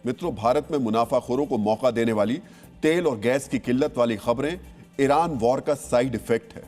मित्रों, भारत में मुनाफाखोरों को मौका देने वाली तेल और गैस की किल्लत वाली खबरें ईरान वॉर का साइड इफेक्ट है।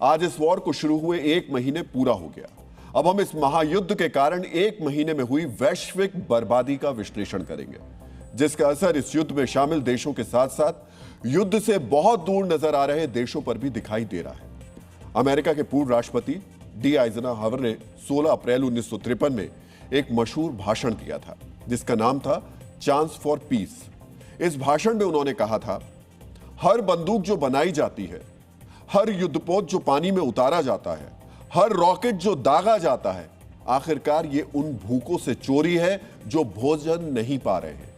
आज इस वॉर को शुरू हुए 1 महीने पूरा हो गया। अब हम इस महायुद्ध के कारण 1 महीने में हुई वैश्विक बर्बादी का विश्लेषण करेंगे, जिसका असर इस युद्ध में शामिल देशों के साथ साथ युद्ध से बहुत दूर नजर आ रहे देशों पर भी दिखाई दे रहा है। अमेरिका के पूर्व राष्ट्रपति डी आइजनहावर ने 16 अप्रैल 1953 में एक मशहूर भाषण दिया था, जिसका नाम था चांस फॉर पीस। इस भाषण में उन्होंने कहा था, हर बंदूक जो बनाई जाती है, हर युद्धपोत जो पानी में उतारा जाता है, हर रॉकेट जो दागा जाता है, आखिरकार ये उन भूखों से चोरी है जो भोजन नहीं पा रहे हैं।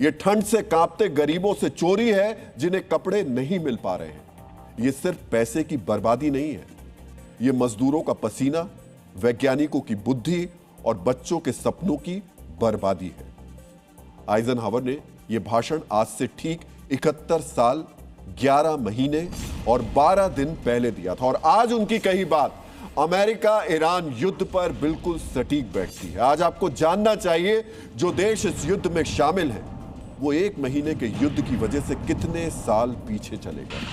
ये ठंड से कांपते गरीबों से चोरी है जिन्हें कपड़े नहीं मिल पा रहे हैं। ये सिर्फ पैसे की बर्बादी नहीं है, ये मजदूरों का पसीना, वैज्ञानिकों की बुद्धि और बच्चों के सपनों की बर्बादी है। आइजनहावर ने यह भाषण आज से ठीक 71 साल 11 महीने और 12 दिन पहले दिया था, और आज उनकी कही बात अमेरिका ईरान युद्ध पर बिल्कुल सटीक बैठती है। आज आपको जानना चाहिए, जो देश इस युद्ध में शामिल हैं, वो 1 महीने के युद्ध की वजह से कितने साल पीछे चले गए,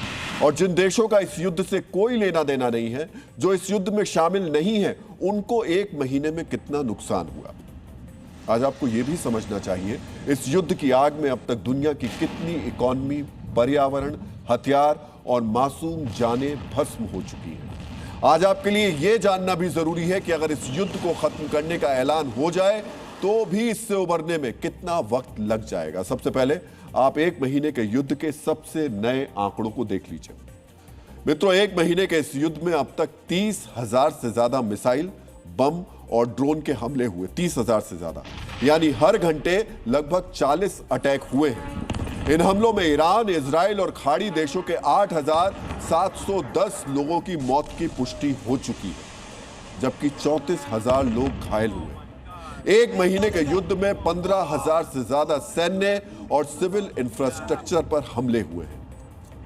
और जिन देशों का इस युद्ध से कोई लेना देना नहीं है, जो इस युद्ध में शामिल नहीं है, उनको 1 महीने में कितना नुकसान हुआ। आज आपको यह भी समझना चाहिए, इस युद्ध की आग में अब तक दुनिया की कितनी इकोनॉमी, पर्यावरण, हथियार और मासूम जानें भस्म हो चुकी हैं। आज आपके लिए यह जानना भी जरूरी है कि अगर इस युद्ध को खत्म करने का ऐलान हो जाए तो भी इससे उबरने में कितना वक्त लग जाएगा। सबसे पहले आप 1 महीने के युद्ध के सबसे नए आंकड़ों को देख लीजिए। मित्रों, 1 महीने के इस युद्ध में अब तक 30,000 से ज्यादा मिसाइल, बम और ड्रोन के हमले हुए। 30,000 से ज्यादा, यानी हर घंटे लगभग 40 अटैक हुए हैं। इन हमलों में ईरान, इजराइल और खाड़ी देशों के 8,710 लोगों की मौत की पुष्टि हो चुकी है, जबकि 34,000 लोग घायल हुए। 1 महीने के युद्ध में 15,000 से ज्यादा सैन्य और सिविल इंफ्रास्ट्रक्चर पर हमले हुए हैं।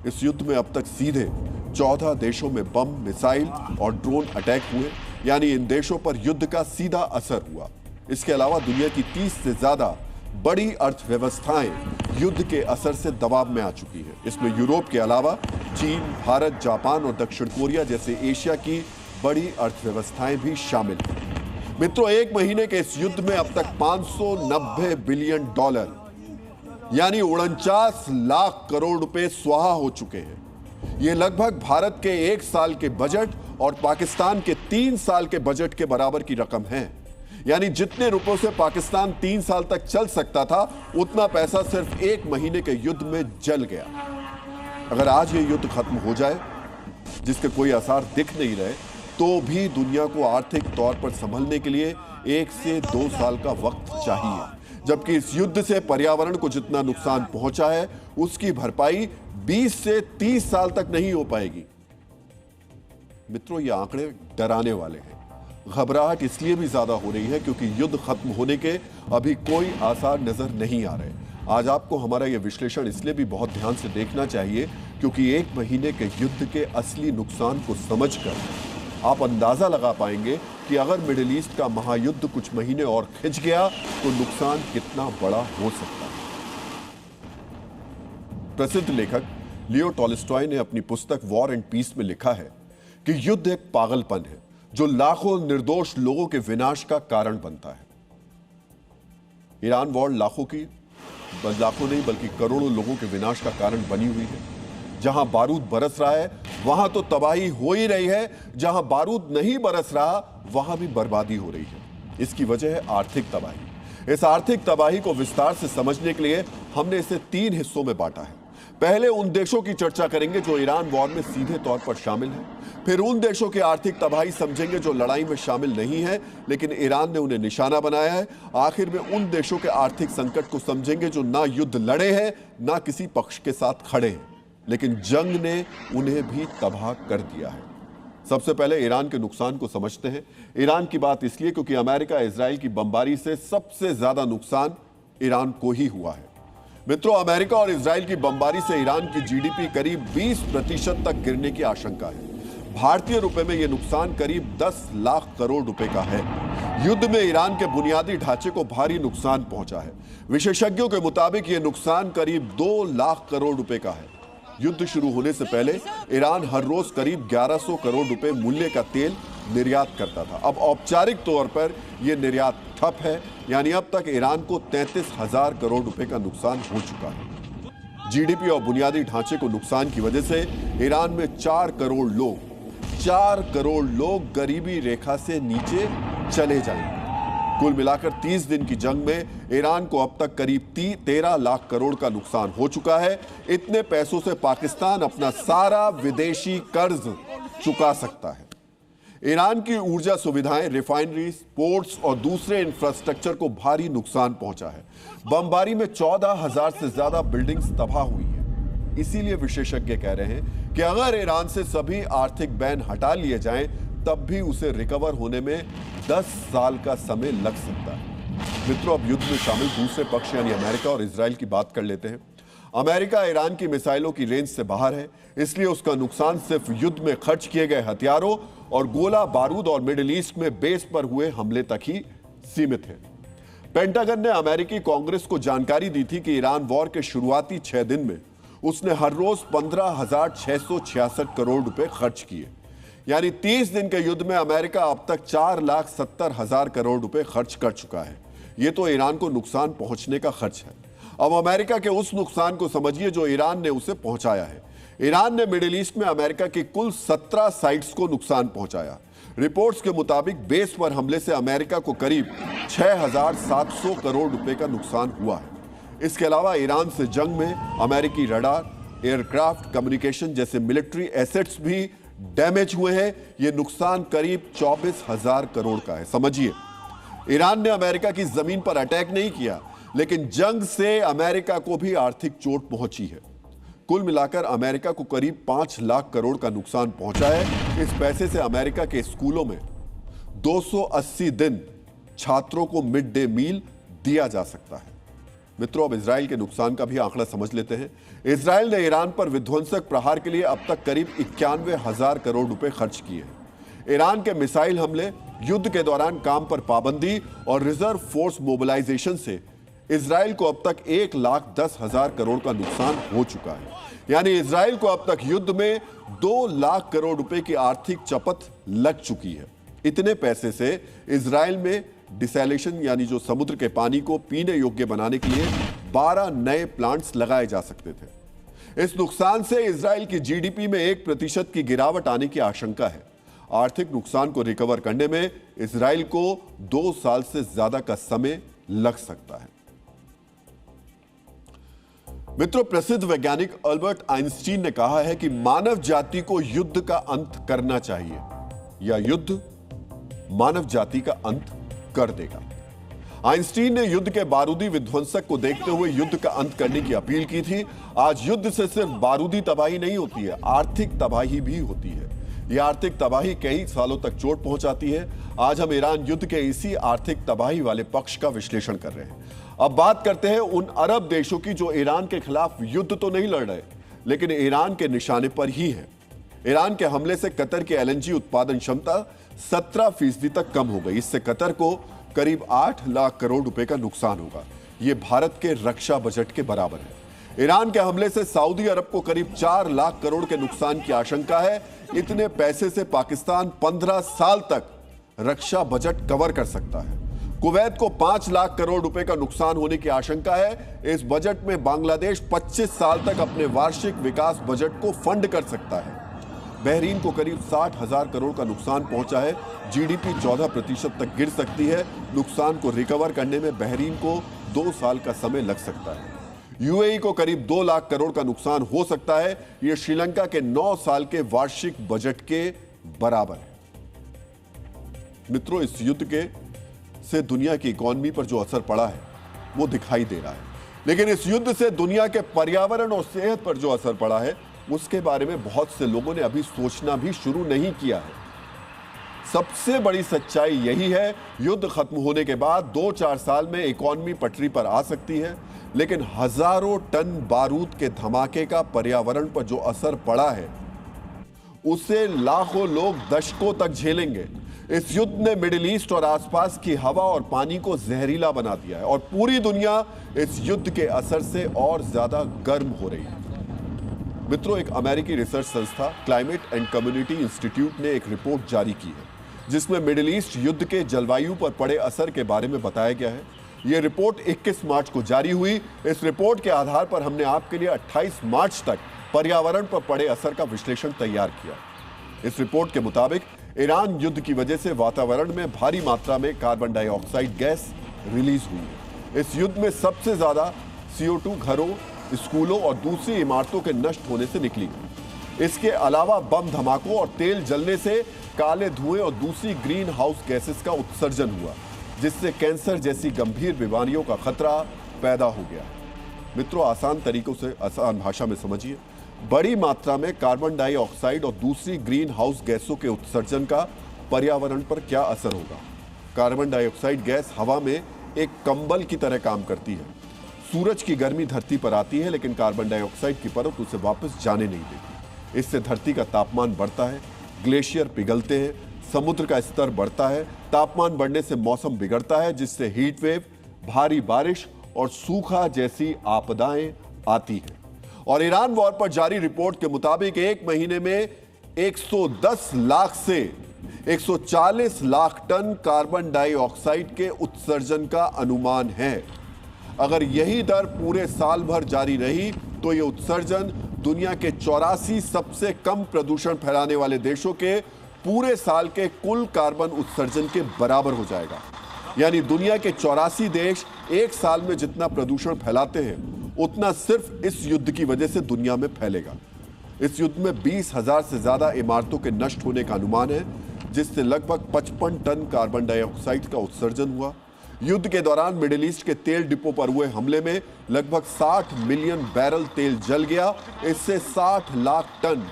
इस युद्ध में अब तक सीधे 14 देशों में बम, मिसाइल और ड्रोन अटैक हुए, यानी इन देशों पर युद्ध का सीधा असर हुआ। इसके अलावा दुनिया की 30 से ज्यादा बड़ी अर्थव्यवस्थाएं युद्ध के असर से दबाव में आ चुकी है। इसमें यूरोप के अलावा चीन, भारत, जापान और दक्षिण कोरिया जैसे एशिया की बड़ी अर्थव्यवस्थाएं भी शामिल हैं। मित्रों, 1 महीने के इस युद्ध में अब तक $590 बिलियन यानी 49 लाख करोड़ रुपए स्वाहा हो चुके हैं। यह लगभग भारत के 1 साल के बजट और पाकिस्तान के 3 साल के बजट के बराबर की रकम है। यानी जितने रुपयों से पाकिस्तान 3 साल तक चल सकता था, उतना पैसा सिर्फ 1 महीने के युद्ध में जल गया। अगर आज ये युद्ध खत्म हो जाए, जिसके कोई आसार दिख नहीं रहे, तो भी दुनिया को आर्थिक तौर पर संभलने के लिए 1 से 2 साल का वक्त चाहिए, जबकि इस युद्ध से पर्यावरण को जितना नुकसान पहुंचा है, उसकी भरपाई 20 से 30 साल तक नहीं हो पाएगी। मित्रों, ये आंकड़े डराने वाले हैं। घबराहट इसलिए भी ज्यादा हो रही है क्योंकि युद्ध खत्म होने के अभी कोई आसार नजर नहीं आ रहे। आज आपको हमारा यह विश्लेषण इसलिए भी बहुत ध्यान से देखना चाहिए क्योंकि 1 महीने के युद्ध के असली नुकसान को समझकर आप अंदाजा लगा पाएंगे कि अगर मिडिल ईस्ट का महायुद्ध कुछ महीने और खिंच गया तो नुकसान कितना बड़ा हो सकता है। प्रसिद्ध लेखक लियो टॉल्स्टॉय ने अपनी पुस्तक वॉर एंड पीस में लिखा है कि युद्ध एक पागलपन है जो लाखों निर्दोष लोगों के विनाश का कारण बनता है। ईरान वॉर लाखों नहीं बल्कि करोड़ों लोगों के विनाश का कारण बनी हुई है। जहां बारूद बरस रहा है वहां तो तबाही हो ही रही है, जहां बारूद नहीं बरस रहा वहां भी बर्बादी हो रही है। इसकी वजह है आर्थिक तबाही। इस आर्थिक तबाही को विस्तार से समझने के लिए हमने इसे 3 हिस्सों में बांटा है। पहले उन देशों की चर्चा करेंगे जो ईरान वॉर में सीधे तौर पर शामिल हैं। फिर उन देशों की आर्थिक तबाही समझेंगे जो लड़ाई में शामिल नहीं है लेकिन ईरान ने उन्हें निशाना बनाया है। आखिर में उन देशों के आर्थिक संकट को समझेंगे जो ना युद्ध लड़े हैं, ना किसी पक्ष के साथ खड़े हैं, लेकिन जंग ने उन्हें भी तबाह कर दिया है। सबसे पहले ईरान के नुकसान को समझते हैं। ईरान की बात इसलिए क्योंकि अमेरिका इजराइल की बमबारी से सबसे ज्यादा नुकसान ईरान को ही हुआ है। मित्रों, अमेरिका और इजराइल की बमबारी से ईरान की जीडीपी करीब 20% तक गिरने की आशंका है। भारतीय रुपए में यह नुकसान करीब 10 लाख करोड़ रुपए का है। युद्ध में ईरान के बुनियादी ढांचे को भारी नुकसान पहुंचा है। विशेषज्ञों के मुताबिक यह नुकसान करीब 2 लाख करोड़ रुपए का है। युद्ध शुरू होने से पहले ईरान हर रोज करीब 1100 करोड़ रुपए मूल्य का तेल निर्यात करता था। अब औपचारिक तौर पर यह निर्यात ठप है, यानी अब तक ईरान को 33,000 करोड़ रुपए का नुकसान हो चुका है। जीडीपी और बुनियादी ढांचे को नुकसान की वजह से ईरान में 4 करोड़ लोग गरीबी रेखा से नीचे चले जाएंगे। कुल मिलाकर 30 दिन की जंग में ईरान को अब तक करीब 13 लाख करोड़ का नुकसान हो चुका है। इतने पैसों से पाकिस्तान अपना सारा विदेशी कर्ज चुका सकता है। ईरान की ऊर्जा सुविधाएं, रिफाइनरीज, पोर्ट्स और दूसरे इंफ्रास्ट्रक्चर को भारी नुकसान पहुंचा है। बमबारी में 14,000 से ज्यादा बिल्डिंग्स तबाह हुई हैं। इसीलिए विशेषज्ञ कह रहे हैं कि अगर ईरान से सभी आर्थिक बैन हटा लिए जाएं, तब भी उसे रिकवर होने में 10 साल का समय लग सकता है। मित्रों, अब युद्ध में शामिल दूसरे पक्ष यानी अमेरिका और इजराइल की बात कर लेते हैं। अमेरिका ईरान की मिसाइलों की रेंज से बाहर है, इसलिए उसका नुकसान सिर्फ युद्ध में खर्च किए गए हथियारों और गोला बारूद और मिडिल ईस्ट में बेस पर हुए हमले तक ही सीमित है। पेंटागन ने अमेरिकी कांग्रेस को जानकारी दी थी कि ईरान वॉर के शुरुआती 6 दिन में उसने हर रोज 15,666 करोड़ रुपए खर्च किए। यानी 30 दिन के युद्ध में अमेरिका अब तक 4,70,000 करोड़ रुपए खर्च कर चुका है। यह तो ईरान को नुकसान पहुंचने का खर्च है। अब अमेरिका के उस नुकसान को समझिए जो ईरान ने उसे पहुंचाया है। ईरान ने मिडिल ईस्ट में अमेरिका की कुल 17 साइट्स को नुकसान पहुंचाया। रिपोर्ट्स के मुताबिक बेस पर हमले से अमेरिका को करीब 6,700 करोड़ रुपए का नुकसान हुआ है। इसके अलावा ईरान से जंग में अमेरिकी रडार, एयरक्राफ्ट, कम्युनिकेशन जैसे मिलिट्री एसेट्स भी डैमेज हुए हैं। यह नुकसान करीब 24,000 करोड़ का है। समझिए, ईरान ने अमेरिका की जमीन पर अटैक नहीं किया, लेकिन जंग से अमेरिका को भी आर्थिक चोट पहुंची है। कुल मिलाकर अमेरिका को करीब 5 लाख करोड़ का नुकसान पहुंचा है। इस पैसे से अमेरिका के स्कूलों में 280 दिन छात्रों को मिड डे मील दिया जा सकता है। मित्रों, अब इजराइल के नुकसान का भी आंकड़ा समझ लेते हैं। इजराइल ने ईरान पर विध्वंसक प्रहार के लिए अब तक करीब 91,000 करोड़ रुपए खर्च किए हैं। ईरान के मिसाइल हमले, युद्ध के दौरान काम पर पाबंदी और रिजर्व फोर्स मोबिलाइजेशन से इजराइल को अब तक 1,10,000 करोड़ का नुकसान हो चुका है। यानी इजराइल को अब तक युद्ध में 2 लाख करोड़ रुपए की आर्थिक चपत लग चुकी है। इतने पैसे से इजराइल में डिसैलिनेशन यानी जो समुद्र के पानी को पीने योग्य बनाने के लिए 12 नए प्लांट्स लगाए जा सकते थे। इस नुकसान से इजराइल की जीडीपी में 1% की गिरावट आने की आशंका है। आर्थिक नुकसान को रिकवर करने में इजराइल को 2 साल से ज्यादा का समय लग सकता है। मित्रों, प्रसिद्ध वैज्ञानिक अल्बर्ट आइंस्टीन ने कहा है कि मानव जाति को युद्ध का अंत करना चाहिए या युद्ध मानव जाति का अंत कर देगा। आइंस्टीन ने युद्ध के बारूदी विध्वंसक को देखते हुए युद्ध का अंत करने की अपील की थी। आज युद्ध से सिर्फ बारूदी तबाही नहीं होती है, आर्थिक तबाही भी होती है। यह आर्थिक तबाही कई सालों तक चोट पहुंचाती है। आज हम ईरान युद्ध के इसी आर्थिक तबाही वाले पक्ष का विश्लेषण कर रहे हैं। अब बात करते हैं उन अरब देशों की जो ईरान के खिलाफ युद्ध तो नहीं लड़ रहे, लेकिन ईरान के निशाने पर ही है। ईरान के हमले से कतर की एलएनजी उत्पादन क्षमता 17% तक कम हो गई। इससे कतर को करीब 8 लाख करोड़ रुपए का नुकसान होगा। यह भारत के रक्षा बजट के बराबर है। ईरान के हमले से सऊदी अरब को करीब 4 लाख करोड़ के नुकसान की आशंका है। इतने पैसे से पाकिस्तान 15 साल तक रक्षा बजट कवर कर सकता है। कुवैत को 5 लाख करोड़ रुपए का नुकसान होने की आशंका है। इस बजट में बांग्लादेश 25 साल तक अपने वार्षिक विकास बजट को फंड कर सकता है। बहरीन को करीब 60,000 करोड़ का नुकसान पहुंचा है। जीडीपी 14% तक गिर सकती है। नुकसान को रिकवर करने में बहरीन को 2 साल का समय लग सकता है। यूएई को करीब 2 लाख करोड़ का नुकसान हो सकता है। यह श्रीलंका के 9 साल के वार्षिक बजट के बराबर है। मित्रों, इस युद्ध के से दुनिया की इकोनॉमी पर जो असर पड़ा है वो दिखाई दे रहा है, लेकिन इस युद्ध से दुनिया के पर्यावरण और सेहत पर जो असर पड़ा है उसके बारे में बहुत से लोगों ने अभी सोचना भी शुरू नहीं किया है। सबसे बड़ी सच्चाई यही है, युद्ध खत्म होने के बाद 2-4 साल में इकोनॉमी पटरी पर आ सकती है, लेकिन हजारों टन बारूद के धमाके का पर्यावरण पर जो असर पड़ा है उसे लाखों लोग दशकों तक झेलेंगे। इस युद्ध ने मिडिल ईस्ट और आसपास की हवा और पानी को जहरीला बना दिया है और पूरी दुनिया इस युद्ध के असर से और ज्यादा गर्म हो रही है। मित्रों, एक अमेरिकी रिसर्च संस्था क्लाइमेट एंड कम्युनिटी इंस्टीट्यूट ने एक रिपोर्ट जारी की है जिसमें मिडिल ईस्ट युद्ध के जलवायु पर पड़े असर के बारे में बताया गया है। यह रिपोर्ट 21 मार्च को जारी हुई। इस रिपोर्ट के आधार पर हमने आपके लिए 28 मार्च तक पर्यावरण पर पड़े असर का विश्लेषण तैयार किया। इस रिपोर्ट के मुताबिक ईरान युद्ध की वजह से वातावरण में भारी मात्रा में कार्बन डाइऑक्साइड गैस रिलीज हुई है। इस युद्ध में सबसे ज्यादा CO2 घरों, स्कूलों और दूसरी इमारतों के नष्ट होने से निकली। इसके अलावा बम धमाकों और तेल जलने से काले धुएं और दूसरी ग्रीन हाउस गैसेस का उत्सर्जन हुआ, जिससे कैंसर जैसी गंभीर बीमारियों का खतरा पैदा हो गया। मित्रों, आसान तरीकों से आसान भाषा में समझिए, बड़ी मात्रा में कार्बन डाइऑक्साइड और दूसरी ग्रीन हाउस गैसों के उत्सर्जन का पर्यावरण पर क्या असर होगा। कार्बन डाइऑक्साइड गैस हवा में एक कंबल की तरह काम करती है। सूरज की गर्मी धरती पर आती है, लेकिन कार्बन डाइऑक्साइड की परत उसे वापस जाने नहीं देती। इससे धरती का तापमान बढ़ता है, ग्लेशियर पिघलते हैं, समुद्र का स्तर बढ़ता है। तापमान बढ़ने से मौसम बिगड़ता है, जिससे हीट वेव, भारी बारिश और सूखा जैसी आपदाएं आती हैं। और ईरान वॉर पर जारी रिपोर्ट के मुताबिक एक महीने में 110 लाख से 140 लाख टन कार्बन डाइऑक्साइड के उत्सर्जन का अनुमान है। अगर यही दर पूरे साल भर जारी रही तो यह उत्सर्जन दुनिया के 84 सबसे कम प्रदूषण फैलाने वाले देशों के पूरे साल के कुल कार्बन उत्सर्जन के बराबर हो जाएगा। यानी दुनिया के 84 देश एक साल में जितना प्रदूषण फैलाते हैं, उतना सिर्फ इस युद्ध की वजह से दुनिया में फैलेगा। इस युद्ध में 20,000 से ज्यादा इमारतों के नष्ट होने का अनुमान है, जिससे लगभग 55 टन कार्बन डाइऑक्साइड का उत्सर्जन हुआ। युद्ध के दौरान मिडिल ईस्ट के तेल डिपो पर हुए हमले में लगभग 60 मिलियन बैरल तेल जल गया। इससे 60 lakh ton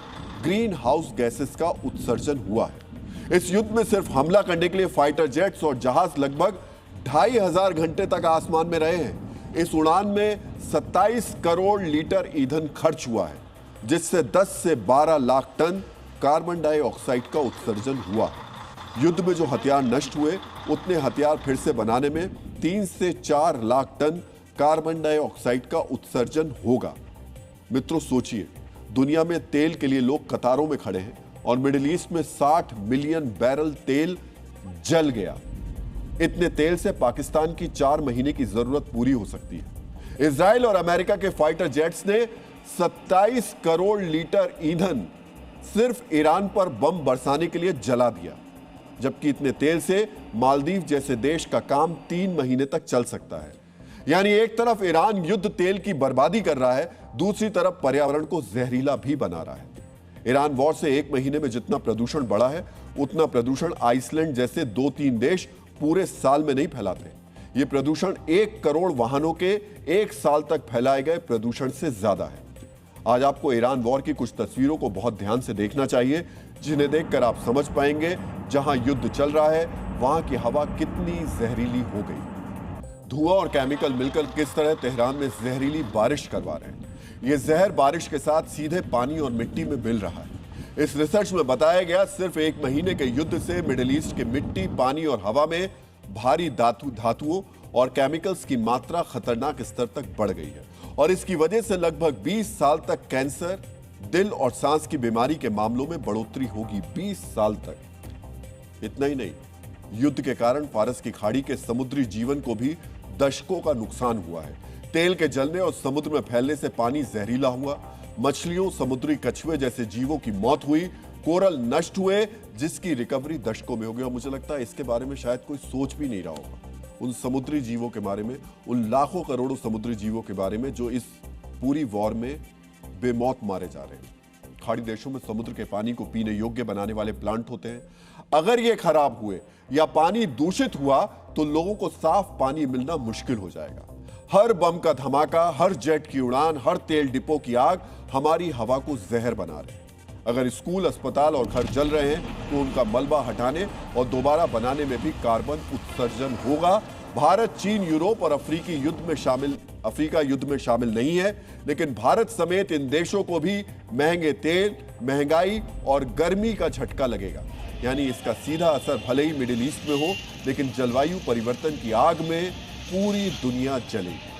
greenhouse gases का उत्सर्जन हुआ है। इस युद्ध में सिर्फ हमला करने के लिए फाइटर जेट्स और जहाज लगभग 2500 घंटे तक आसमान में रहे हैं। इस उड़ान में 27 करोड़ लीटर ईंधन खर्च हुआ है, जिससे 10 से 12 लाख टन कार्बन डाइऑक्साइड का उत्सर्जन हुआ है। युद्ध में जो हथियार नष्ट हुए, उतने हथियार फिर से बनाने में 3 से 4 लाख टन कार्बन डाइऑक्साइड का उत्सर्जन होगा। मित्रों, सोचिए, दुनिया में तेल के लिए लोग कतारों में खड़े हैं और मिडिल ईस्ट में 60 मिलियन बैरल तेल जल गया। इतने तेल से पाकिस्तान की 4 महीने की जरूरत पूरी हो सकती है। इजराइल और अमेरिका के फाइटर जेट्स ने 27 करोड़ लीटर ईंधन सिर्फ ईरान पर बम बरसाने के लिए जला दिया, जबकि इतने तेल से मालदीव जैसे देश का काम 3 महीने तक चल सकता है। यानी एक तरफ ईरान युद्ध तेल की बर्बादी कर रहा है, दूसरी तरफ पर्यावरण को जहरीला भी बना रहा है। ईरान वॉर से एक महीने में जितना प्रदूषण बढ़ा है, उतना प्रदूषण आइसलैंड जैसे 2-3 देश पूरे साल में नहीं फैलाते। यह प्रदूषण 1 करोड़ वाहनों के 1 साल तक फैलाए गए प्रदूषण से ज्यादा है। आज आपको ईरान वॉर की कुछ तस्वीरों को बहुत ध्यान से देखना चाहिए, जिन्हें देखकर आप समझ पाएंगे जहां युद्ध चल रहा है वहां की हवा कितनी जहरीली हो गई। धुआं और केमिकल मिलकर किस तरह तेहरान में जहरीली बारिश करवा रहे हैं। यह जहर बारिश के साथ सीधे पानी और मिट्टी में मिल रहा है। इस रिसर्च में बताया गया, सिर्फ एक महीने के युद्ध से मिडिल ईस्ट के मिट्टी, पानी और हवा में भारी धातुओं और केमिकल्स की मात्रा खतरनाक स्तर तक बढ़ गई है और इसकी वजह से लगभग 20 साल तक कैंसर, दिल और सांस की बीमारी के मामलों में बढ़ोतरी होगी। 20 साल तक। इतना ही नहीं, युद्ध के कारण फारस की खाड़ी के समुद्री जीवन को भी दशकों का नुकसान हुआ है। तेल के जलने और समुद्र में फैलने से पानी जहरीला हुआ, मछलियों, समुद्री कछुए जैसे जीवों की मौत हुई, कोरल नष्ट हुए, जिसकी रिकवरी दशकों में होगी। और मुझे लगता है इसके बारे में शायद कोई सोच भी नहीं रहा होगा, उन समुद्री जीवों के बारे में, उन लाखों करोड़ों समुद्री जीवों के बारे में जो इस पूरी वॉर में बेमौत मारे जा रहे हैं। खाड़ी देशों में समुद्र के पानी को पीने योग्य बनाने वाले प्लांट होते हैं। अगर ये खराब हुए या पानी दूषित हुआ तो लोगों को साफ पानी मिलना मुश्किल हो जाएगा। हर बम का धमाका, हर जेट की उड़ान, हर तेल डिपो की आग हमारी हवा को जहर बना रहे हैं। अगर स्कूल, अस्पताल और घर जल रहे हैं तो उनका मलबा हटाने और दोबारा बनाने में भी कार्बन उत्सर्जन होगा। भारत, चीन, यूरोप और अफ्रीका युद्ध में शामिल नहीं है, लेकिन भारत समेत इन देशों को भी महंगे तेल, महंगाई और गर्मी का झटका लगेगा। यानी इसका सीधा असर भले ही मिडिल ईस्ट में हो, लेकिन जलवायु परिवर्तन की आग में पूरी दुनिया जलेगी।